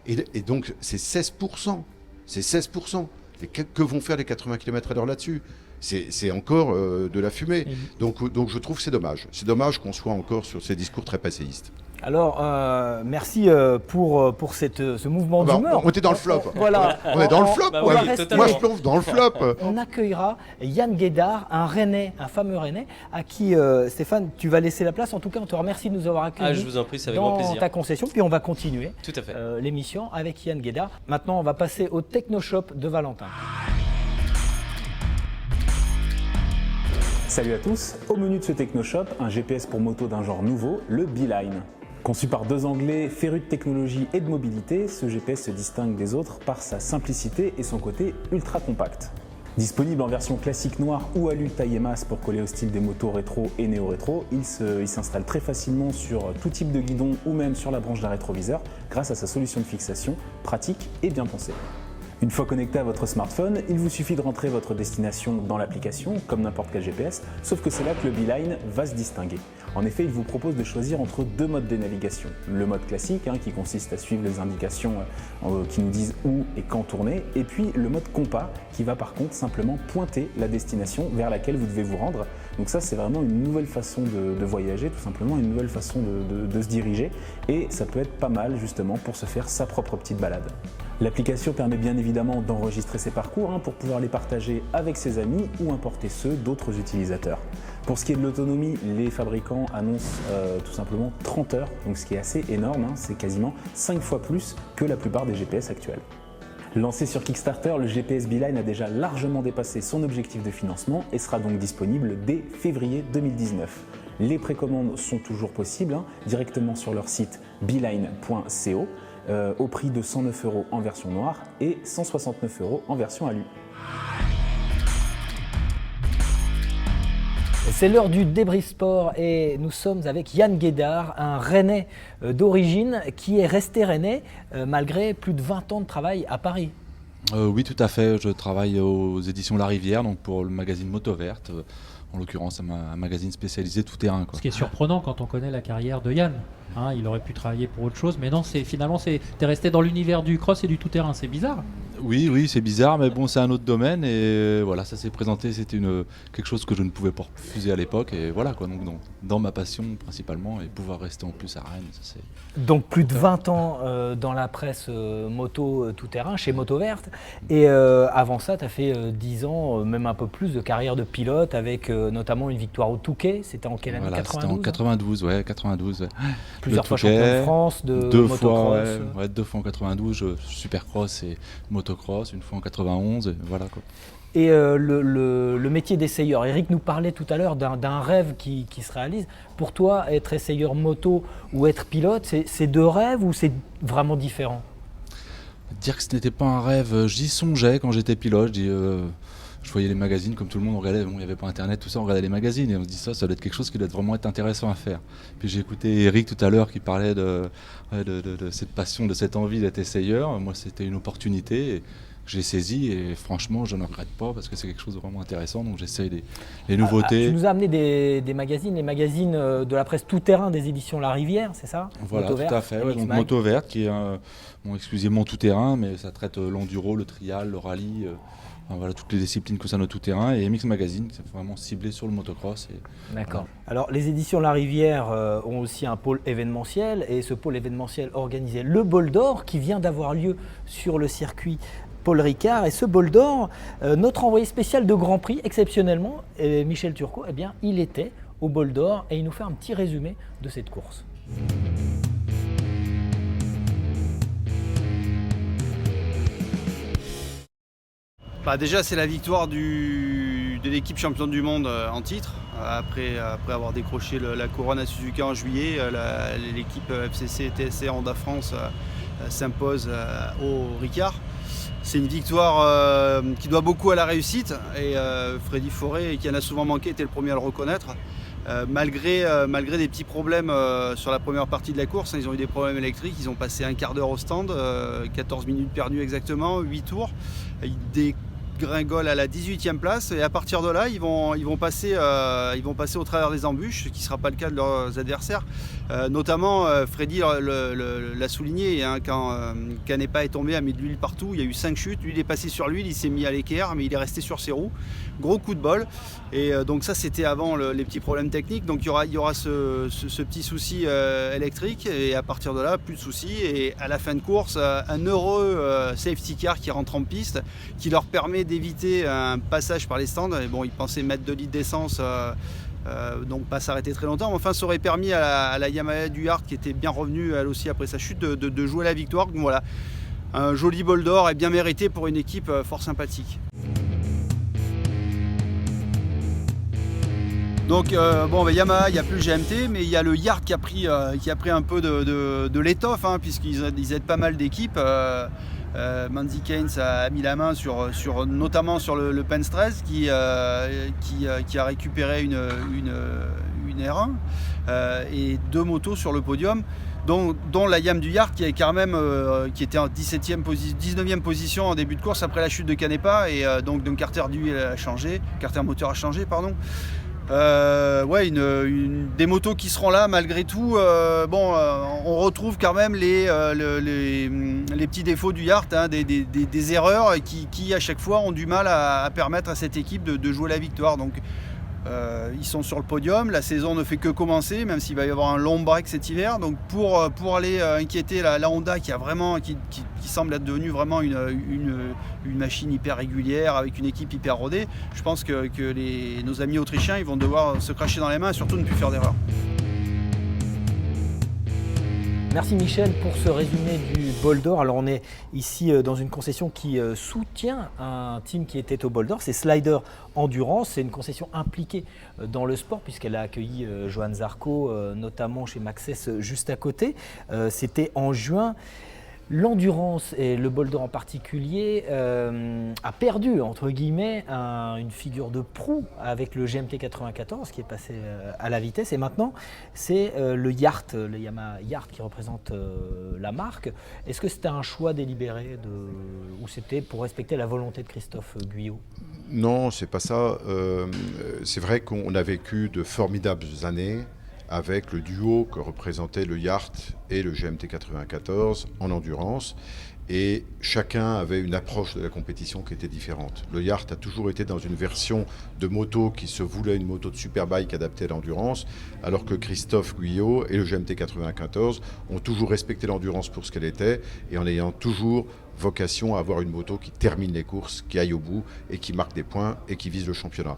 D: Et donc, c'est 16%. C'est 16%. Et que vont faire les 80 km/h là-dessus? C'est encore de la fumée. Donc je trouve que c'est dommage. C'est dommage qu'on soit encore sur ces discours très passéistes.
A: Alors, merci pour ce mouvement d'humeur.
D: On était dans le flop.
A: Voilà.
D: On est dans le flop.
A: on va rester-
D: Moi, je plonge dans le flop.
A: On accueillera Yann Guédard, un Rennais, un fameux Rennais, à qui, Stéphane, tu vas laisser la place. En tout cas, on te remercie de nous avoir accueillis
B: Je vous en prie, c'est avec grand
A: dans
B: plaisir.
A: ta concession. Puis on va continuer
B: Tout à fait.
A: l'émission avec Yann Guédard. Maintenant, on va passer au Technoshop de Valentin.
H: Salut à tous, au menu de ce Technoshop, un GPS pour moto d'un genre nouveau, le Beeline. Conçu par deux Anglais férus de technologie et de mobilité, ce GPS se distingue des autres par sa simplicité et son côté ultra compact. Disponible en version classique noire ou alu taille et masse pour coller au style des motos rétro et néo-rétro, il s'installe très facilement sur tout type de guidon ou même sur la branche d'un rétroviseur grâce à sa solution de fixation pratique et bien pensée. Une fois connecté à votre smartphone, il vous suffit de rentrer votre destination dans l'application, comme n'importe quel GPS, sauf que c'est là que le Beeline va se distinguer. En effet, il vous propose de choisir entre deux modes de navigation. Le mode classique, qui consiste à suivre les indications qui nous disent où et quand tourner, et puis le mode compas, qui va par contre simplement pointer la destination vers laquelle vous devez vous rendre. Donc ça, c'est vraiment une nouvelle façon de voyager, tout simplement une nouvelle façon de se diriger, et ça peut être pas mal justement pour se faire sa propre petite balade. L'application permet bien évidemment d'enregistrer ses parcours pour pouvoir les partager avec ses amis ou importer ceux d'autres utilisateurs. Pour ce qui est de l'autonomie, les fabricants annoncent tout simplement 30 heures, donc ce qui est assez énorme, c'est quasiment 5 fois plus que la plupart des GPS actuels. Lancé sur Kickstarter, le GPS Beeline a déjà largement dépassé son objectif de financement et sera donc disponible dès février 2019. Les précommandes sont toujours possibles directement sur leur site beeline.co au prix de 109 € en version noire et 169 € en version alu.
A: C'est l'heure du débrief sport et nous sommes avec Yann Guédard, un Rennais d'origine qui est resté Rennais malgré plus de 20 ans de travail à Paris.
I: Oui, tout à fait. Je travaille aux éditions La Rivière, donc pour le magazine Moto Verte. En l'occurrence, un magazine spécialisé tout terrain, quoi.
C: Ce qui est surprenant quand on connaît la carrière de Yann. Il aurait pu travailler pour autre chose, mais non, finalement, t'es resté dans l'univers du cross et du tout-terrain. C'est bizarre.
I: Oui, c'est bizarre, mais bon, c'est un autre domaine et voilà, ça s'est présenté. C'était quelque chose que je ne pouvais pas refuser à l'époque et voilà quoi. Donc dans ma passion principalement et pouvoir rester en plus à Rennes, ça c'est.
A: Donc plus de 20 ans dans la presse moto tout-terrain chez Moto Verte et avant ça, tu as fait 10 ans, même un peu plus de carrière de pilote avec notamment une victoire au Touquet. C'était en quelle année?
I: Voilà,
A: 92,
I: c'était en 92, ouais, 92. Ouais.
A: Plusieurs fois champion de France de motocross.
I: Fois, 2 fois en 92, supercross et motocross, une fois en 91, et voilà quoi.
A: Et le métier d'essayeur, Eric nous parlait tout à l'heure d'un rêve qui se réalise. Pour toi, être essayeur moto ou être pilote, c'est deux rêves ou c'est vraiment différent?
I: Dire que ce n'était pas un rêve, j'y songeais quand j'étais pilote. Je voyais les magazines comme tout le monde, on regardait, il n'y avait pas internet, tout ça, on regardait les magazines et on se dit ça doit être quelque chose qui doit vraiment être intéressant à faire. Puis j'ai écouté Eric tout à l'heure qui parlait de cette passion, de cette envie d'être essayeur. Moi, c'était une opportunité. Et j'ai saisi et franchement, je ne regrette pas parce que c'est quelque chose de vraiment intéressant. Donc j'essaye les nouveautés.
A: Tu nous as amené des magazines, les magazines de la presse tout-terrain des éditions La Rivière, c'est ça?
I: Voilà,
A: Moto
I: tout à fait. Ouais, donc Moto Verte qui est exclusivement tout-terrain, mais ça traite l'enduro, le trial, le rallye. Voilà, toutes les disciplines concernant le tout-terrain et MX Magazine, c'est vraiment ciblé sur le motocross.
A: D'accord. Voilà. Alors, les éditions La Rivière ont aussi un pôle événementiel et ce pôle événementiel organisait le Bol d'Or qui vient d'avoir lieu sur le circuit Paul Ricard. Et ce Bol d'Or, notre envoyé spécial de Grand Prix, exceptionnellement, Michel Turcot, eh bien, il était au Bol d'Or et il nous fait un petit résumé de cette course.
J: Déjà, c'est la victoire de l'équipe championne du monde en titre. Après avoir décroché la couronne à Suzuka en juillet, l'équipe FCC TSC Honda France s'impose au Ricard. C'est une victoire qui doit beaucoup à la réussite et Freddy Forêt, qui en a souvent manqué, était le premier à le reconnaître. Malgré des petits problèmes sur la première partie de la course, ils ont eu des problèmes électriques, ils ont passé un quart d'heure au stand, 14 minutes perdues exactement, 8 tours. Des gringolent à la 18e place et à partir de là, ils vont passer au travers des embûches, ce qui ne sera pas le cas de leurs adversaires. Notamment, Freddy l'a souligné, hein, quand Canepa est tombé, a mis de l'huile partout, il y a eu 5 chutes, lui il est passé sur l'huile, il s'est mis à l'équerre, mais il est resté sur ses roues. Gros coup de bol. Et donc ça, c'était avant les petits problèmes techniques. Donc il y aura ce petit souci électrique et à partir de là, plus de soucis. Et à la fin de course, un heureux safety car qui rentre en piste, qui leur permet d'éviter un passage par les stands. Et bon, ils pensaient mettre 2 litres d'essence, donc pas s'arrêter très longtemps. Mais enfin, ça aurait permis à la Yamaha du Yard, qui était bien revenue elle aussi après sa chute, de jouer la victoire. Donc voilà, un joli bol d'or et bien mérité pour une équipe fort sympathique. Donc Yamaha, il n'y a plus le GMT, mais il y a le Yard qui a pris un peu de l'étoffe, hein, puisqu'ils aident pas mal d'équipes. Manzi Keynes a mis la main notamment sur le Penn 13 qui a récupéré une R1 et 2 motos sur le podium, dont la Yam du Yard qui était en 19e position en début de course après la chute de Canepa, et donc Carter moteur a changé, pardon. Des motos qui seront là malgré tout. On retrouve quand même les petits défauts du Yard, hein, des erreurs qui à chaque fois ont du mal à permettre à cette équipe de jouer la victoire. Donc ils sont sur le podium, la saison ne fait que commencer, même s'il va y avoir un long break cet hiver. Donc pour aller inquiéter la Honda qui semble être devenue vraiment une machine hyper régulière avec une équipe hyper rodée, je pense que nos amis autrichiens, ils vont devoir se cracher dans les mains et surtout ne plus faire d'erreur.
A: Merci Michel pour ce résumé du bol d'or. Alors on est ici dans une concession qui soutient un team qui était au bol d'or, c'est Slider Endurance. C'est une concession impliquée dans le sport puisqu'elle a accueilli Johan Zarco, notamment chez Maxxis juste à côté. C'était en juin. L'endurance et le bol d'or en particulier a perdu entre guillemets une figure de proue avec le GMT 94 qui est passé à la vitesse, et maintenant c'est le Yamaha Yard qui représente la marque. Est-ce que c'était un choix délibéré ou c'était pour respecter la volonté de Christophe Guyot?
D: Non, c'est pas ça. C'est vrai qu'on a vécu de formidables années avec le duo que représentaient le Yard et le GMT 94 en endurance, et chacun avait une approche de la compétition qui était différente. Le Yard a toujours été dans une version de moto qui se voulait une moto de superbike adaptée à l'endurance, alors que Christophe Guyot et le GMT 94 ont toujours respecté l'endurance pour ce qu'elle était, et en ayant toujours vocation à avoir une moto qui termine les courses, qui aille au bout et qui marque des points et qui vise le championnat.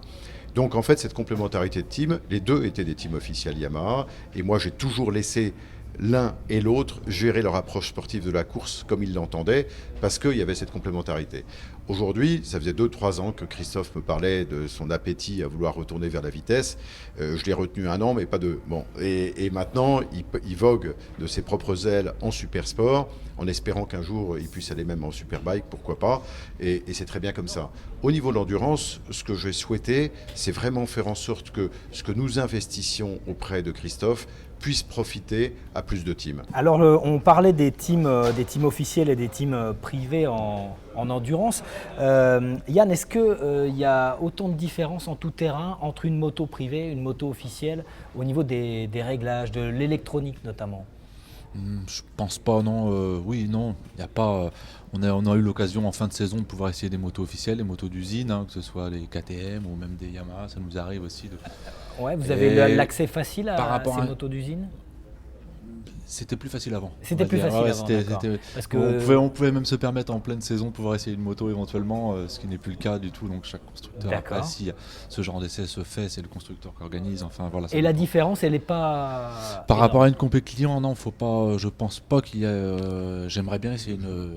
D: Donc en fait, cette complémentarité de team, les deux étaient des teams officiels Yamaha, et moi j'ai toujours laissé l'un et l'autre gérer leur approche sportive de la course comme ils l'entendaient, parce qu'il y avait cette complémentarité. Aujourd'hui, ça faisait 2-3 ans que Christophe me parlait de son appétit à vouloir retourner vers la vitesse. Je l'ai retenu 1 an, mais pas 2. Bon, et maintenant, il vogue de ses propres ailes en super sport, en espérant qu'un jour, il puisse aller même en superbike, pourquoi pas. Et c'est très bien comme ça. Au niveau de l'endurance, ce que j'ai souhaité, c'est vraiment faire en sorte que ce que nous investissions auprès de Christophe puisse profiter à plus de teams.
A: Alors on parlait des teams officiels et des teams privés en endurance. Yann, est-ce qu'il y a autant de différences en tout terrain entre une moto privée et une moto officielle au niveau des réglages, de l'électronique notamment?
I: Je pense pas, non. Oui, non, il n'y a pas. On a eu l'occasion en fin de saison de pouvoir essayer des motos officielles, des motos d'usine, hein, que ce soit les KTM ou même des Yamaha, ça nous arrive aussi.
A: Ouais, vous avez l'accès facile à ces motos d'usine?
I: C'était plus facile avant.
A: C'était plus facile avant,
I: parce que on pouvait même se permettre en pleine saison de pouvoir essayer une moto éventuellement, ce qui n'est plus le cas du tout. Donc chaque constructeur, après, si ce genre d'essai se fait, c'est le constructeur qui organise. Enfin, voilà,
A: et la différence, elle n'est pas...
I: Par rapport à une compé client, non, faut pas, je pense pas qu'il y ait... J'aimerais bien essayer une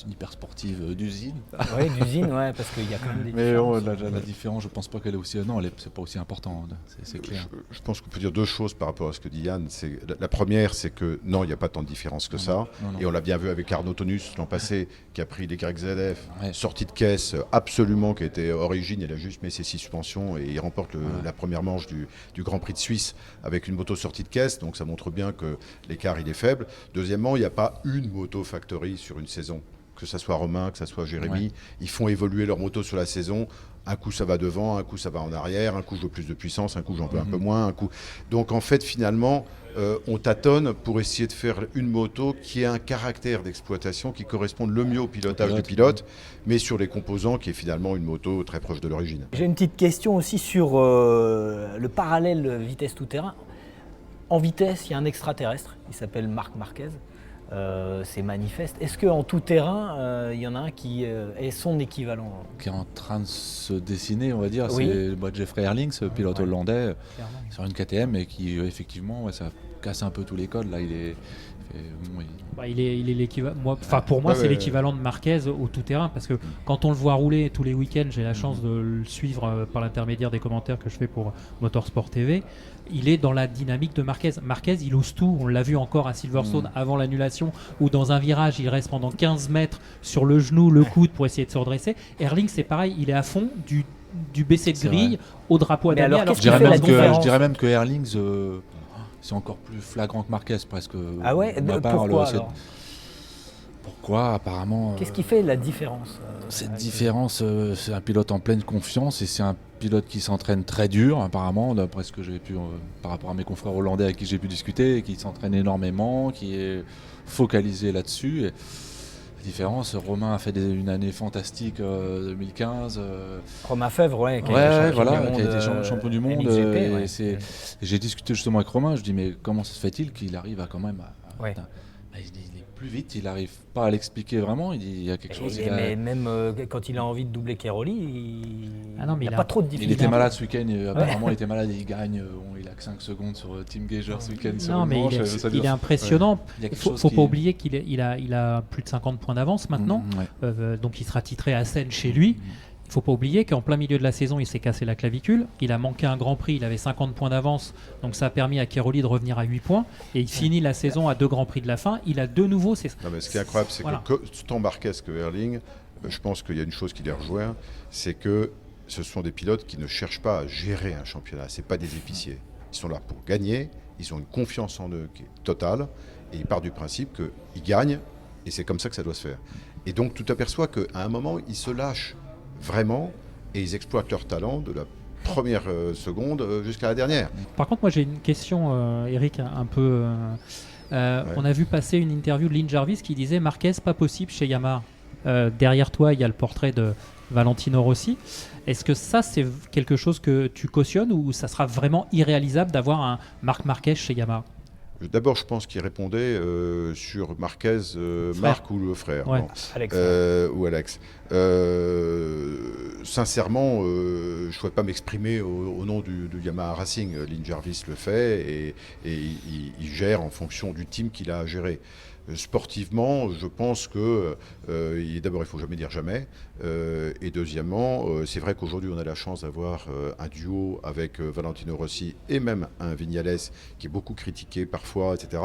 I: hyper sportive d'usine.
A: Oui, d'usine, ouais, parce qu'il y a quand même des différences.
I: Mais la différence, je pense pas qu'elle est aussi... Non, c'est pas aussi important, c'est clair.
D: Je pense qu'on peut dire 2 choses par rapport à ce que dit Yann. La première, c'est que non, il n'y a pas tant de différence que ça. Non. Et on l'a bien vu avec Arnaud Tonus l'an passé, qui a pris les YZF, sortie de caisse absolument, qui était origine, il a juste mis ses 6 suspensions et il remporte la première manche du Grand Prix de Suisse avec une moto sortie de caisse. Donc ça montre bien que l'écart il est faible. Deuxièmement, il n'y a pas une moto factory sur une saison. que ça soit Romain, que ça soit Jérémy,
I: Ouais.
D: ils font évoluer leur moto sur la saison. Un coup ça va devant, un coup ça va en arrière, un coup je veux plus de puissance, un coup j'en veux un peu moins, un coup. Donc en fait finalement on tâtonne pour essayer de faire une moto qui ait un caractère d'exploitation qui corresponde le mieux au pilotage du pilote, mais sur les composants qui est finalement une moto très proche de l'origine.
A: J'ai une petite question aussi sur le parallèle vitesse tout-terrain. En vitesse, il y a un extraterrestre, il s'appelle Marc Marquez. C'est manifeste. Est-ce qu'en tout-terrain, il y en a un qui est son équivalent?
I: Qui est en train de se dessiner, on va dire,
A: Oui.
I: c'est Jeffrey Herlings, pilote hollandais,
C: Clairement.
I: sur une KTM, et qui effectivement, ça casse un peu tous les codes. Là, il est
C: Il est l'équivalent. Pour moi, c'est l'équivalent de Marquez au tout-terrain, parce que quand on le voit rouler tous les week-ends, j'ai la chance de le suivre par l'intermédiaire des commentaires que je fais pour Motorsport TV. Il est dans la dynamique de Marquez. Marquez, il ose tout. On l'a vu encore à Silverstone avant l'annulation, où dans un virage, il reste pendant 15 mètres sur le genou, le coude pour essayer de se redresser. Erling, c'est pareil, il est à fond du baisser de grille au drapeau à
A: Mais
C: damier.
A: alors,
C: Alors
A: qu'est-ce
C: qu'il
A: qui fait la
C: fait
A: différence
I: je dirais même que Herlings, c'est encore plus flagrant que Marquez presque.
A: Ah ouais,
I: de ma part,
A: pourquoi
I: c'est-
A: alors?
I: Pourquoi apparemment
A: Qu'est-ce qui fait la différence
I: Cette différence, c'est un pilote en pleine confiance, et c'est un pilote qui s'entraîne très dur apparemment, d'après ce que j'ai pu, par rapport à mes confrères hollandais avec qui j'ai pu discuter, et qui s'entraîne énormément, qui est focalisé là-dessus. Et la différence, Romain a fait une année fantastique 2015.
A: Romain Fèvre, ouais, qui
I: Ouais,
A: a été
I: voilà,
A: champion
I: qui a été
A: du monde,
I: champion du monde.
A: MXGP,
I: Et
A: ouais.
I: j'ai discuté justement avec Romain, je dis mais comment ça se fait-il qu'il arrive à quand même
A: Ouais.
I: il est plus vite, il n'arrive pas à l'expliquer vraiment, il dit il y a quelque chose.
A: Mais même quand il a envie de doubler Keroli, il
C: Ah non, mais
A: n'y a
C: il a-
A: pas trop de
I: Il
A: difficultés.
I: était malade ce week-end, apparemment il était malade et il gagne, il a que 5 secondes sur Team Gauger ce week-end. sur
C: Non,
I: le
C: mais
I: manche,
C: il est impressionnant.
I: Il y a
C: Il
I: quelque
C: faut,
I: chose
C: faut
I: qui-
C: pas oublier qu'il a plus de 50 points d'avance maintenant.
I: Ouais.
C: Donc il sera titré à Seine chez lui. Il faut pas oublier qu'en plein milieu de la saison, il s'est cassé la clavicule. Il a manqué un Grand Prix, il avait 50 points d'avance. Donc ça a permis à Keroli de revenir à 8 points. Et il finit la saison à 2 Grands Prix de la fin. Il a de nouveau ses...
D: Non, mais ce qui est incroyable, c'est
C: Voilà.
D: que tant Marquez que Herling, je pense qu'il y a une chose qui les rejoint, c'est que ce sont des pilotes qui ne cherchent pas à gérer un championnat. Ce pas des épiciers. Ils sont là pour gagner, ils ont une confiance en eux qui est totale, et ils partent du principe qu'ils gagnent, et c'est comme ça que ça doit se faire. Et donc tu t'aperçois qu'à un moment, ils se lâchent vraiment, et ils exploitent leur talent de la première seconde jusqu'à la dernière.
C: Par contre, moi j'ai une question, Eric, un peu... On a vu passer une interview de Lynn Jarvis qui disait Marquez, pas possible chez Yamaha. Derrière toi, il y a le portrait de Valentino Rossi. Est-ce que ça, c'est quelque chose que tu cautionnes, ou ça sera vraiment irréalisable d'avoir un Marc Marquez chez Yamaha?
D: D'abord, je pense qu'il répondait sur Marquez, Marc ou le frère.
C: Ouais.
D: Non.
A: Alex.
D: Ou Alex. Sincèrement, je ne pourrais pas m'exprimer au nom du Yamaha Racing. Lynn Jarvis le fait, et il gère en fonction du team qu'il a à gérer. Sportivement, je pense que d'abord, il ne faut jamais dire jamais. Et deuxièmement, c'est vrai qu'aujourd'hui, on a la chance d'avoir un duo avec Valentino Rossi et même un Vignales qui est beaucoup critiqué parfois, etc.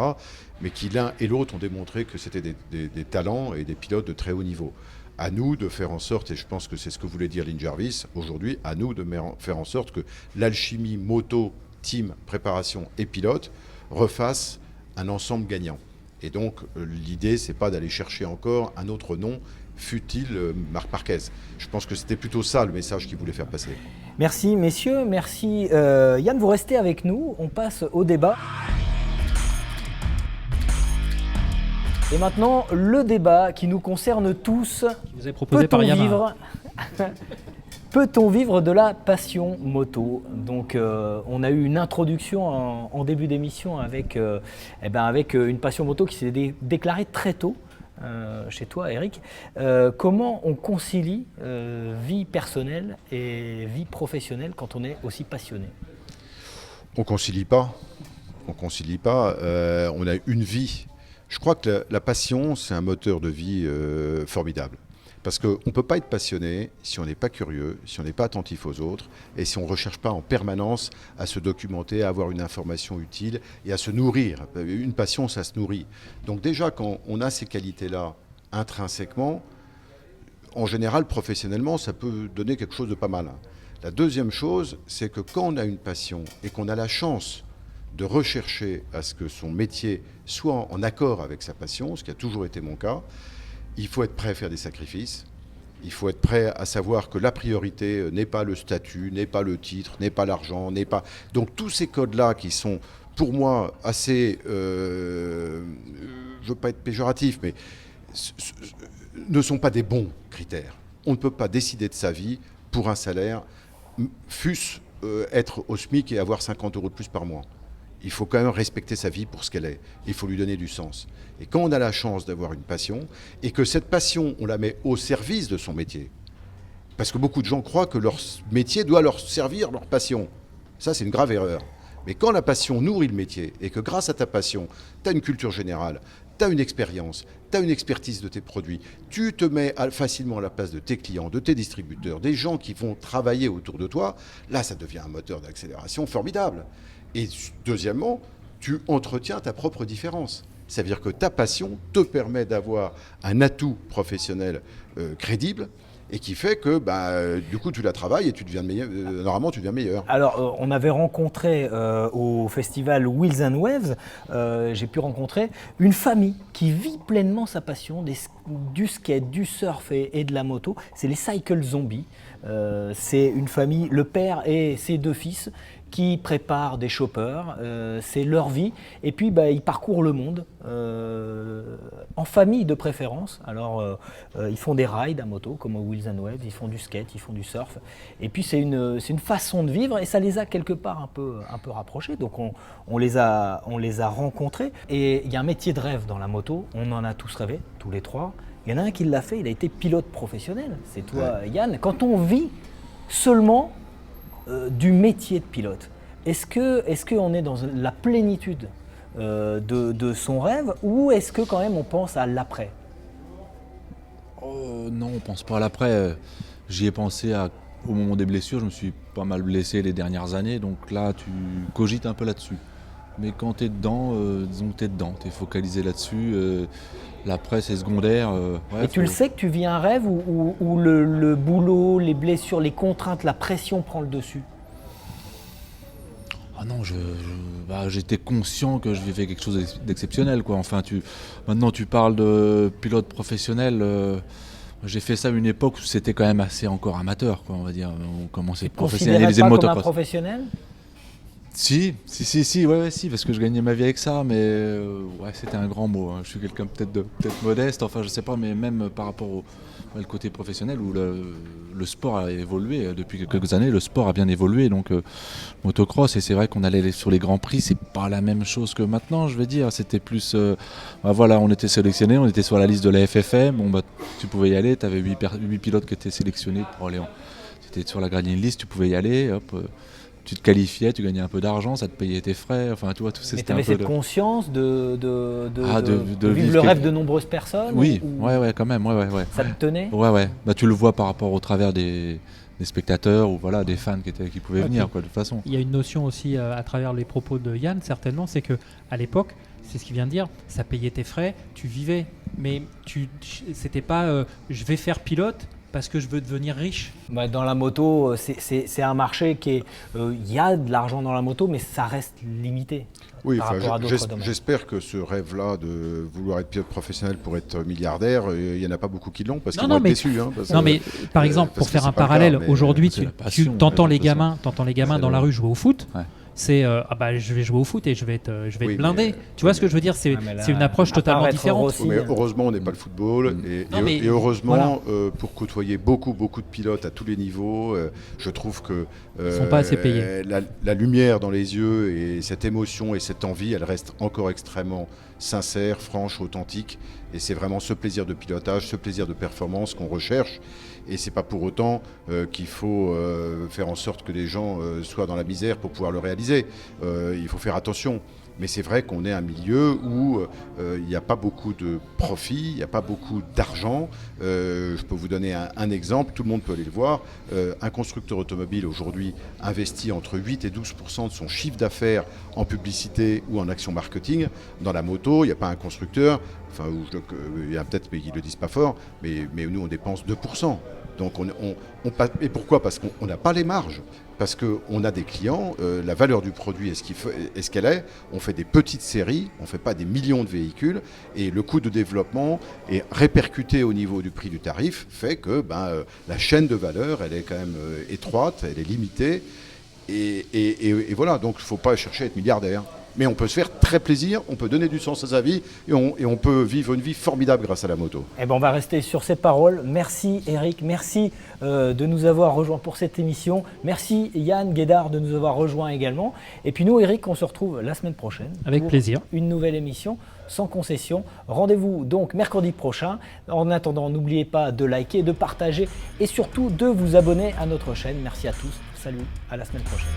D: Mais qui l'un et l'autre ont démontré que c'était des talents et des pilotes de très haut niveau. À nous de faire en sorte, et je pense que c'est ce que voulait dire Lynn Jarvis, aujourd'hui, à nous de faire en sorte que l'alchimie moto, team, préparation et pilote refasse un ensemble gagnant. Et donc, l'idée, c'est pas d'aller chercher encore un autre nom, fut-il Marc Marquez. Je pense que c'était plutôt ça le message qu'il voulait faire passer.
A: Merci messieurs, merci. Yann, vous restez avec nous, on passe au débat. Et maintenant, le débat qui nous concerne tous.
C: Qui vous est proposé par Yamaha.
A: Peut-on vivre de la passion moto? Donc, on a eu une introduction en début d'émission avec une passion moto qui s'est déclarée très tôt chez toi, Eric. Comment on concilie vie personnelle et vie professionnelle quand on est aussi passionné?
D: On concilie pas. On concilie pas. On a une vie. Je crois que la passion, c'est un moteur de vie formidable. Parce qu'on ne peut pas être passionné si on n'est pas curieux, si on n'est pas attentif aux autres, et si on ne recherche pas en permanence à se documenter, à avoir une information utile et à se nourrir. Une passion, ça se nourrit. Donc déjà, quand on a ces qualités-là intrinsèquement, en général, professionnellement, ça peut donner quelque chose de pas mal. La deuxième chose, c'est que quand on a une passion et qu'on a la chance de rechercher à ce que son métier soit en accord avec sa passion, ce qui a toujours été mon cas, il faut être prêt à faire des sacrifices. Il faut être prêt à savoir que la priorité n'est pas le statut, n'est pas le titre, n'est pas l'argent, n'est pas... Donc tous ces codes-là qui sont, pour moi, assez... je ne veux pas être péjoratif, mais ne sont pas des bons critères. On ne peut pas décider de sa vie pour un salaire, fût-ce être au SMIC et avoir 50 € de plus par mois. Il faut quand même respecter sa vie pour ce qu'elle est. Il faut lui donner du sens. Et quand on a la chance d'avoir une passion, et que cette passion, on la met au service de son métier, parce que beaucoup de gens croient que leur métier doit leur servir leur passion. Ça, c'est une grave erreur. Mais quand la passion nourrit le métier, et que grâce à ta passion, tu as une culture générale, tu as une expérience, tu as une expertise de tes produits, tu te mets facilement à la place de tes clients, de tes distributeurs, des gens qui vont travailler autour de toi, là, ça devient un moteur d'accélération formidable. Et deuxièmement, tu entretiens ta propre différence. Ça veut dire que ta passion te permet d'avoir un atout professionnel crédible et qui fait que du coup tu la travailles et tu deviens meilleur. Normalement, tu deviens meilleur.
A: Alors, on avait rencontré au festival Wheels and Waves, j'ai pu rencontrer une famille qui vit pleinement sa passion du skate, du surf et de la moto. C'est les Cycle Zombies. C'est une famille, le père et ses 2 fils, qui préparent des choppers, c'est leur vie, et puis ils parcourent le monde, en famille de préférence. Alors ils font des rides à moto, comme au Wheels and Waves, ils font du skate, ils font du surf, et puis c'est une façon de vivre, et ça les a quelque part un peu rapprochés, donc on les a rencontrés, et il y a un métier de rêve dans la moto, on en a tous rêvé, tous les 3, il y en a un qui l'a fait, il a été pilote professionnel, c'est toi Yann. Quand on vit seulement du métier de pilote, est-ce qu'on est dans la plénitude de son rêve, ou est-ce que quand même on pense à l'après?
I: Non, on pense pas à l'après. J'y ai pensé au moment des blessures, je me suis pas mal blessé les dernières années, donc là tu cogites un peu là-dessus. Mais quand tu es dedans, disons que tu es dedans, tu es focalisé là-dessus. L'après, c'est secondaire.
A: Et tu le sais que tu vis un rêve où le boulot, les blessures, les contraintes, la pression prend le dessus?
I: Ah non, j'étais conscient que je vivais quelque chose d'exceptionnel, quoi. Enfin, maintenant tu parles de pilote professionnel. J'ai fait ça à une époque où c'était quand même assez encore amateur, quoi, on va dire. On commençait à professionnaliser le motocross.
A: Comme un professionnel?
I: Si, parce que je gagnais ma vie avec ça, mais c'était un grand mot. Hein. Je suis quelqu'un peut-être modeste, enfin je sais pas, mais même par rapport au côté professionnel où le sport a évolué depuis quelques années, le sport a bien évolué, donc motocross, et c'est vrai qu'on allait sur les grands prix, c'est pas la même chose que maintenant, je veux dire. C'était plus, on était sélectionnés, on était sur la liste de la FFM, tu pouvais y aller, tu avais 8 pilotes qui étaient sélectionnés pour aller tu étais sur la grading list, tu pouvais y aller, hop. Tu te qualifiais, tu gagnais un peu d'argent, ça te payait tes frais, enfin tu vois, tout ça.
A: Mais tu avais cette conscience de vivre le rêve de nombreuses personnes?
I: Oui, ouais, quand même, ouais.
A: Ça te tenait?
I: Ouais. Tu le vois par rapport au travers des spectateurs ou des fans qui pouvaient venir, quoi, de toute façon.
C: Il y a une notion aussi à travers les propos de Yann, certainement, c'est que à l'époque, c'est ce qu'il vient de dire, ça payait tes frais, tu vivais, mais c'était pas je vais faire pilote parce que je veux devenir riche.
A: Dans la moto, c'est un marché qui est... Il y a de l'argent dans la moto, mais ça reste limité.
D: Oui,
A: par rapport à d'autres domaines.
D: J'espère que ce rêve-là de vouloir être pilote professionnel pour être milliardaire, il n'y en a pas beaucoup qui l'ont, parce qu'ils vont être déçus.
C: Mais par exemple, pour faire un parallèle, aujourd'hui, tu entends les gamins dans la rue jouer au foot. Ouais. C'est je vais jouer au foot et je vais être blindé. Tu vois ce que je veux dire? C'est une approche totalement différente.
D: Mais heureusement, on n'est pas le football. Et heureusement, pour côtoyer beaucoup de pilotes à tous les niveaux, je trouve que
C: ils sont pas assez payés.
D: La lumière dans les yeux et cette émotion et cette envie, elle reste encore extrêmement sincère, franche, authentique. Et c'est vraiment ce plaisir de pilotage, ce plaisir de performance qu'on recherche. Et c'est pas pour autant qu'il faut faire en sorte que les gens soient dans la misère pour pouvoir le réaliser. Il faut faire attention. Mais c'est vrai qu'on est un milieu où il n'y a pas beaucoup de profit, il n'y a pas beaucoup d'argent. Je peux vous donner un exemple, tout le monde peut aller le voir. Un constructeur automobile aujourd'hui investit entre 8 et 12% de son chiffre d'affaires en publicité ou en action marketing. Dans la moto, il n'y a pas un constructeur, il y a peut-être, mais ils ne le disent pas fort, mais nous on dépense 2%. Donc et pourquoi? Parce qu'on n'a pas les marges. Parce qu'on a des clients, la valeur du produit est ce qu'elle est. On fait des petites séries, on ne fait pas des millions de véhicules. Et le coût de développement est répercuté au niveau du prix du tarif, fait que la chaîne de valeur, elle est quand même étroite, elle est limitée. Et voilà, donc il ne faut pas chercher à être milliardaire. Mais on peut se faire très plaisir, on peut donner du sens à sa vie et on peut vivre une vie formidable grâce à la moto.
A: Eh ben on va rester sur ces paroles. Merci Eric, merci de nous avoir rejoints pour cette émission. Merci Yann Guédard de nous avoir rejoints également. Et puis nous Eric, on se retrouve la semaine prochaine.
C: Avec plaisir.
A: Une nouvelle émission sans concession. Rendez-vous donc mercredi prochain. En attendant, n'oubliez pas de liker, de partager et surtout de vous abonner à notre chaîne. Merci à tous. Salut, à la semaine prochaine.